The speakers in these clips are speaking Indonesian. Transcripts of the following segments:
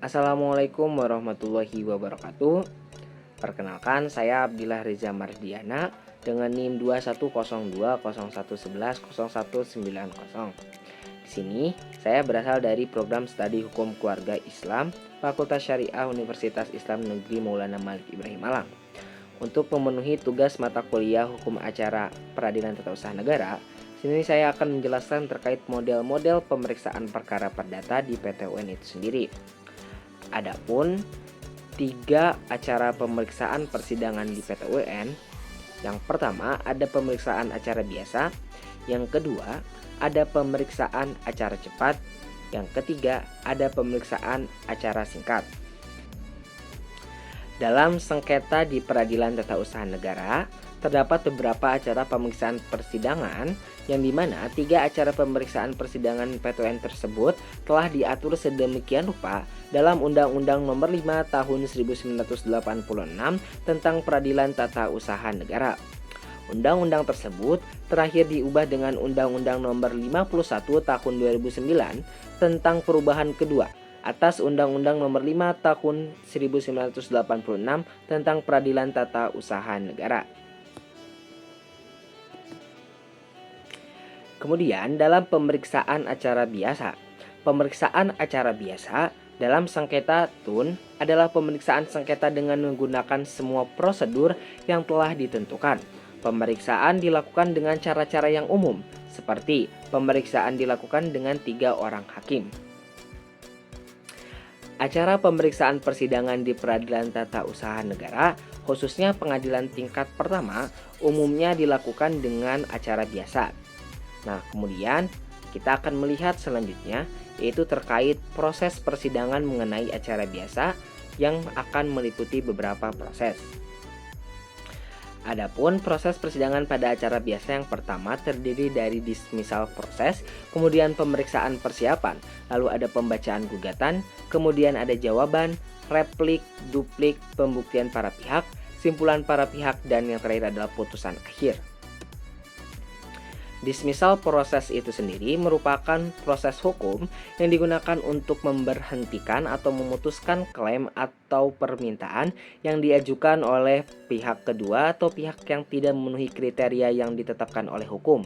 Assalamualaikum warahmatullahi wabarakatuh. Perkenalkan, saya Abdillah Reza Mardiana dengan NIM 210201110190. Di sini saya berasal dari program studi Hukum Keluarga Islam Fakultas Syariah Universitas Islam Negeri Maulana Malik Ibrahim Malang. Untuk memenuhi tugas mata kuliah Hukum Acara Peradilan Tata Usaha Negara, sini saya akan menjelaskan terkait model-model pemeriksaan perkara perdata di PT-UN itu sendiri. Adapun 3 acara pemeriksaan persidangan di PT-UN. Yang pertama ada pemeriksaan acara biasa, yang kedua ada pemeriksaan acara cepat, yang ketiga ada pemeriksaan acara singkat. Dalam sengketa di Peradilan Tata Usaha Negara, terdapat beberapa acara pemeriksaan persidangan yang dimana 3 acara pemeriksaan persidangan PT-UN tersebut telah diatur sedemikian rupa dalam Undang-Undang Nomor 5 Tahun 1986 tentang Peradilan Tata Usaha Negara. Undang-undang tersebut terakhir diubah dengan Undang-Undang Nomor 51 Tahun 2009 tentang perubahan kedua atas Undang-Undang Nomor 5 Tahun 1986 tentang Peradilan Tata Usaha Negara. Kemudian dalam pemeriksaan acara biasa. Pemeriksaan acara biasa dalam sengketa TUN adalah pemeriksaan sengketa dengan menggunakan semua prosedur yang telah ditentukan. Pemeriksaan dilakukan dengan cara-cara yang umum, seperti pemeriksaan dilakukan dengan 3 orang hakim. Acara pemeriksaan persidangan di Peradilan Tata Usaha Negara, khususnya pengadilan tingkat pertama, umumnya dilakukan dengan acara biasa. Nah, kemudian kita akan melihat selanjutnya, yaitu terkait proses persidangan mengenai acara biasa yang akan meliputi beberapa proses. Adapun proses persidangan pada acara biasa yang pertama terdiri dari dismissal proses, kemudian pemeriksaan persiapan, lalu ada pembacaan gugatan, kemudian ada jawaban, replik, duplik, pembuktian para pihak, simpulan para pihak, dan yang terakhir adalah putusan akhir. Dismissal proses itu sendiri merupakan proses hukum yang digunakan untuk memberhentikan atau memutuskan klaim atau permintaan yang diajukan oleh pihak kedua atau pihak yang tidak memenuhi kriteria yang ditetapkan oleh hukum.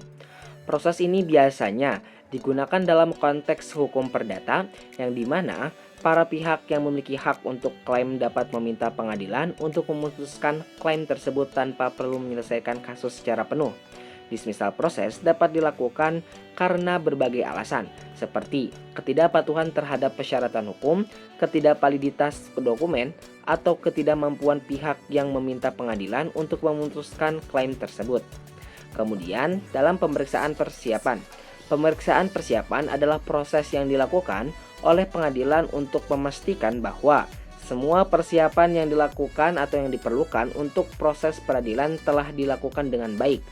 Proses ini biasanya digunakan dalam konteks hukum perdata yang dimana para pihak yang memiliki hak untuk klaim dapat meminta pengadilan untuk memutuskan klaim tersebut tanpa perlu menyelesaikan kasus secara penuh. Dismissal proses dapat dilakukan karena berbagai alasan, seperti ketidakpatuhan terhadap persyaratan hukum, ketidakvaliditas dokumen, atau ketidakmampuan pihak yang meminta pengadilan untuk memutuskan klaim tersebut. Kemudian, dalam pemeriksaan persiapan. Pemeriksaan persiapan adalah proses yang dilakukan oleh pengadilan untuk memastikan bahwa semua persiapan yang dilakukan atau yang diperlukan untuk proses peradilan telah dilakukan dengan baik.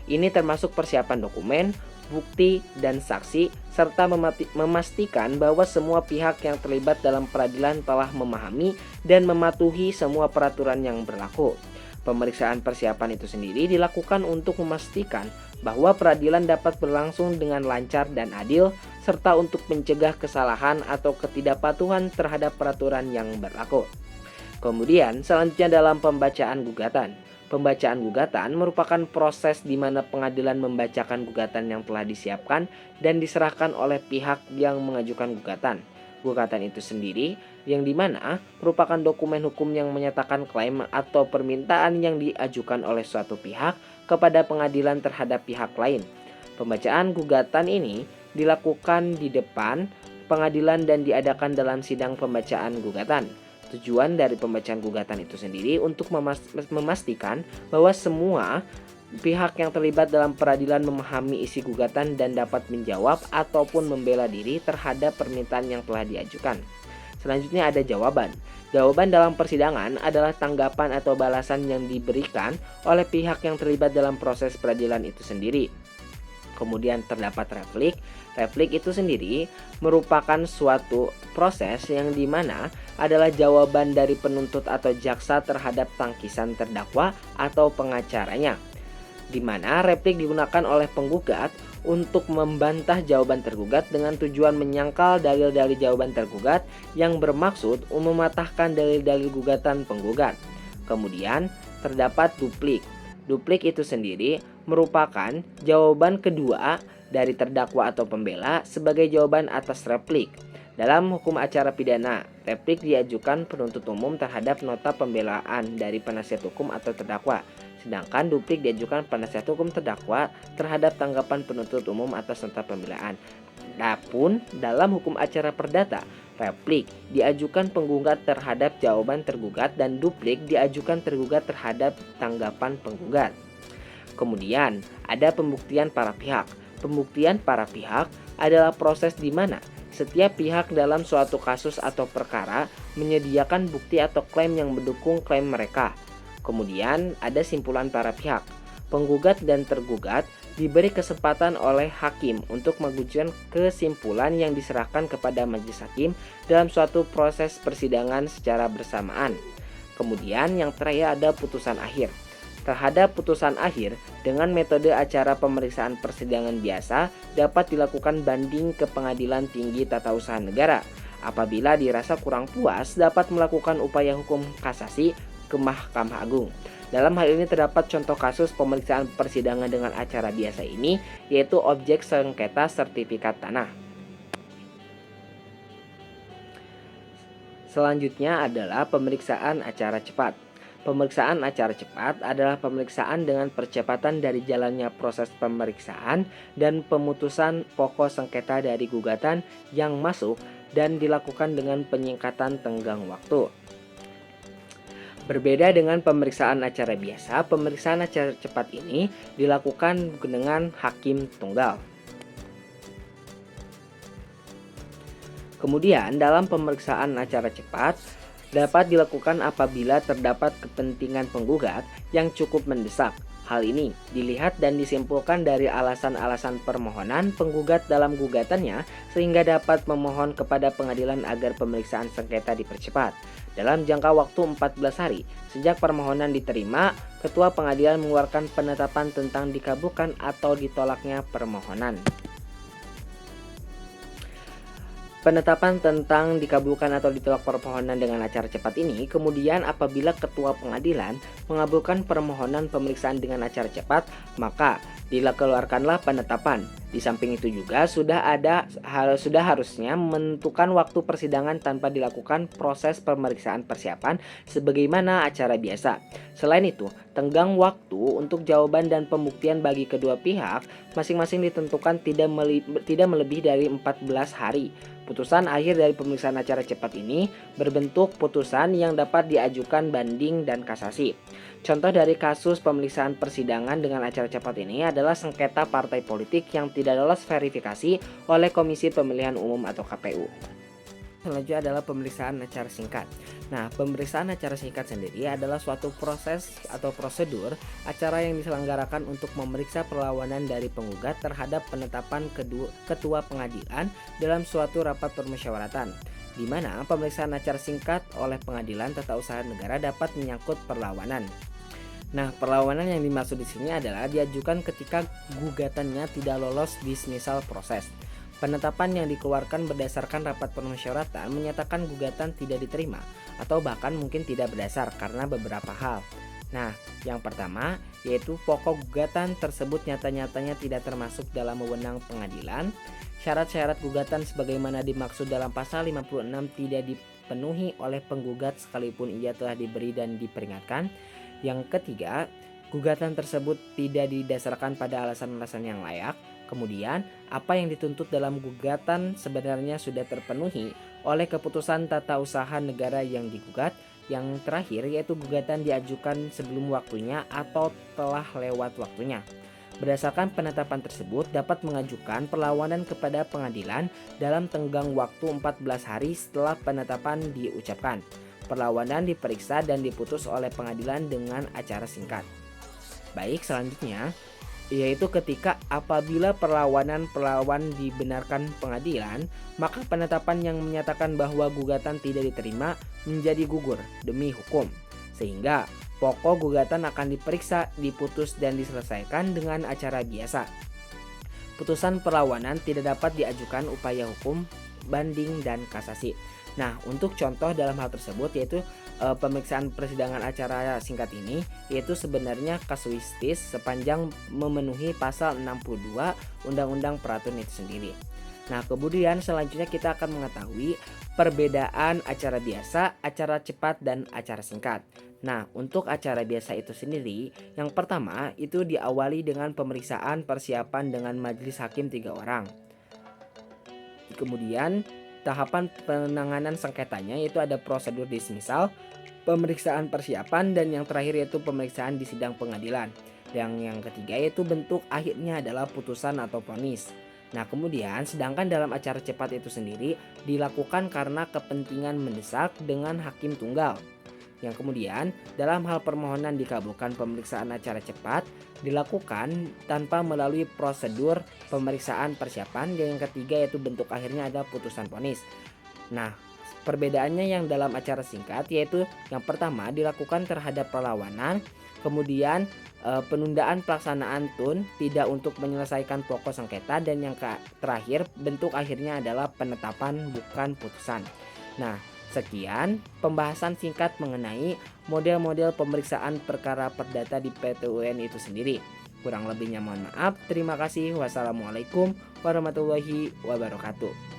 Ini termasuk persiapan dokumen, bukti, dan saksi, serta memastikan bahwa semua pihak yang terlibat dalam peradilan telah memahami dan mematuhi semua peraturan yang berlaku. Pemeriksaan persiapan itu sendiri dilakukan untuk memastikan bahwa peradilan dapat berlangsung dengan lancar dan adil, serta untuk mencegah kesalahan atau ketidakpatuhan terhadap peraturan yang berlaku. Kemudian selanjutnya dalam pembacaan gugatan. Pembacaan gugatan merupakan proses di mana pengadilan membacakan gugatan yang telah disiapkan dan diserahkan oleh pihak yang mengajukan gugatan. Gugatan itu sendiri yang dimana merupakan dokumen hukum yang menyatakan klaim atau permintaan yang diajukan oleh suatu pihak kepada pengadilan terhadap pihak lain. Pembacaan gugatan ini dilakukan di depan pengadilan dan diadakan dalam sidang pembacaan gugatan. Tujuan dari pembacaan gugatan itu sendiri untuk memastikan bahwa semua pihak yang terlibat dalam peradilan memahami isi gugatan dan dapat menjawab ataupun membela diri terhadap permintaan yang telah diajukan. Selanjutnya ada jawaban. Jawaban dalam persidangan adalah tanggapan atau balasan yang diberikan oleh pihak yang terlibat dalam proses peradilan itu sendiri. Kemudian terdapat replik. Replik itu sendiri merupakan suatu proses yang dimana adalah jawaban dari penuntut atau jaksa terhadap tangkisan terdakwa atau pengacaranya, di mana replik digunakan oleh penggugat untuk membantah jawaban tergugat dengan tujuan menyangkal dalil-dalil jawaban tergugat yang bermaksud mematahkan dalil-dalil gugatan penggugat. Kemudian, terdapat duplik. Duplik itu sendiri merupakan jawaban kedua dari terdakwa atau pembela sebagai jawaban atas replik. Dalam hukum acara pidana, replik diajukan penuntut umum terhadap nota pembelaan dari penasihat hukum atau terdakwa, sedangkan duplik diajukan penasihat hukum terdakwa terhadap tanggapan penuntut umum atas nota pembelaan. Adapun dalam hukum acara perdata, replik diajukan penggugat terhadap jawaban tergugat dan duplik diajukan tergugat terhadap tanggapan penggugat. Kemudian, ada pembuktian para pihak. Pembuktian para pihak adalah proses di mana setiap pihak dalam suatu kasus atau perkara menyediakan bukti atau klaim yang mendukung klaim mereka. Kemudian ada simpulan para pihak. Penggugat dan tergugat diberi kesempatan oleh hakim untuk mengajukan kesimpulan yang diserahkan kepada majelis hakim dalam suatu proses persidangan secara bersamaan. Kemudian yang terakhir ada putusan akhir. Terhadap putusan akhir, dengan metode acara pemeriksaan persidangan biasa dapat dilakukan banding ke Pengadilan Tinggi Tata Usaha Negara. Apabila dirasa kurang puas, dapat melakukan upaya hukum kasasi ke Mahkamah Agung. Dalam hal ini terdapat contoh kasus pemeriksaan persidangan dengan acara biasa ini, yaitu objek sengketa sertifikat tanah. Selanjutnya adalah pemeriksaan acara cepat. Pemeriksaan acara cepat adalah pemeriksaan dengan percepatan dari jalannya proses pemeriksaan dan pemutusan pokok sengketa dari gugatan yang masuk dan dilakukan dengan penyingkatan tenggang waktu. Berbeda dengan pemeriksaan acara biasa, pemeriksaan acara cepat ini dilakukan dengan hakim tunggal. Kemudian dalam pemeriksaan acara cepat dapat dilakukan apabila terdapat kepentingan penggugat yang cukup mendesak. Hal ini dilihat dan disimpulkan dari alasan-alasan permohonan penggugat dalam gugatannya sehingga dapat memohon kepada pengadilan agar pemeriksaan sengketa dipercepat. Dalam jangka waktu 14 hari sejak permohonan diterima, ketua pengadilan mengeluarkan penetapan tentang dikabulkan atau ditolaknya permohonan. Penetapan tentang dikabulkan atau ditolak permohonan dengan acara cepat ini kemudian apabila ketua pengadilan mengabulkan permohonan pemeriksaan dengan acara cepat, maka dikeluarkanlah penetapan. Di samping itu juga sudah harusnya menentukan waktu persidangan tanpa dilakukan proses pemeriksaan persiapan sebagaimana acara biasa. Selain itu, tenggang waktu untuk jawaban dan pembuktian bagi kedua pihak masing-masing ditentukan tidak melebihi dari 14 hari. Putusan akhir dari pemeriksaan acara cepat ini berbentuk putusan yang dapat diajukan banding dan kasasi. Contoh dari kasus pemeriksaan persidangan dengan acara cepat ini adalah sengketa partai politik yang tidak lolos verifikasi oleh Komisi Pemilihan Umum atau KPU. Selanjutnya adalah pemeriksaan acara singkat. Nah, pemeriksaan acara singkat sendiri adalah suatu proses atau prosedur acara yang diselenggarakan untuk memeriksa perlawanan dari penggugat terhadap penetapan ketua pengadilan dalam suatu rapat permusyawaratan, di mana pemeriksaan acara singkat oleh Pengadilan Tata Usaha Negara dapat menyangkut perlawanan. Nah, perlawanan yang dimaksud di sini adalah diajukan ketika gugatannya tidak lolos dismissal proses. Penetapan yang dikeluarkan berdasarkan rapat permusyawaratan menyatakan gugatan tidak diterima atau bahkan mungkin tidak berdasar karena beberapa hal. Nah, yang pertama yaitu pokok gugatan tersebut nyata-nyatanya tidak termasuk dalam wewenang pengadilan. Syarat-syarat gugatan sebagaimana dimaksud dalam pasal 56 tidak dipenuhi oleh penggugat sekalipun ia telah diberi dan diperingatkan. Yang ketiga, gugatan tersebut tidak didasarkan pada alasan-alasan yang layak. Kemudian, apa yang dituntut dalam gugatan sebenarnya sudah terpenuhi oleh keputusan tata usaha negara yang digugat. Yang terakhir yaitu gugatan diajukan sebelum waktunya atau telah lewat waktunya. Berdasarkan penetapan tersebut dapat mengajukan perlawanan kepada pengadilan dalam tenggang waktu 14 hari setelah penetapan diucapkan. Perlawanan diperiksa dan diputus oleh pengadilan dengan acara singkat. Baik, selanjutnya yaitu ketika apabila perlawan dibenarkan pengadilan, maka penetapan yang menyatakan bahwa gugatan tidak diterima menjadi gugur demi hukum, sehingga pokok gugatan akan diperiksa, diputus dan diselesaikan dengan acara biasa. putusan perlawanan tidak dapat diajukan upaya hukum, banding, dan kasasi. Nah, untuk contoh dalam hal tersebut yaitu pemeriksaan persidangan acara singkat ini yaitu sebenarnya kasuistis sepanjang memenuhi pasal 62 Undang-Undang Peraturan itu sendiri. Nah, kemudian selanjutnya kita akan mengetahui perbedaan acara biasa, acara cepat, dan acara singkat. Nah, untuk acara biasa itu sendiri, yang pertama itu diawali dengan pemeriksaan persiapan dengan majelis hakim 3 orang. Kemudian tahapan penanganan sengketanya yaitu ada prosedur dismisal, pemeriksaan persiapan, dan yang terakhir yaitu pemeriksaan di sidang pengadilan. Yang ketiga yaitu bentuk akhirnya adalah putusan atau vonis. Nah, kemudian sedangkan dalam acara cepat itu sendiri dilakukan karena kepentingan mendesak dengan hakim tunggal. Yang kemudian dalam hal permohonan dikabulkan pemeriksaan acara cepat dilakukan tanpa melalui prosedur pemeriksaan persiapan, dan yang ketiga yaitu bentuk akhirnya ada putusan vonis. Nah, perbedaannya yang dalam acara singkat yaitu yang pertama dilakukan terhadap perlawanan, kemudian penundaan pelaksanaan tun tidak untuk menyelesaikan pokok sengketa, dan yang terakhir bentuk akhirnya adalah penetapan bukan putusan. Nah, sekian pembahasan singkat mengenai model-model pemeriksaan perkara perdata di PT-UN itu sendiri. Kurang lebihnya mohon maaf. Terima kasih. Wassalamualaikum warahmatullahi wabarakatuh.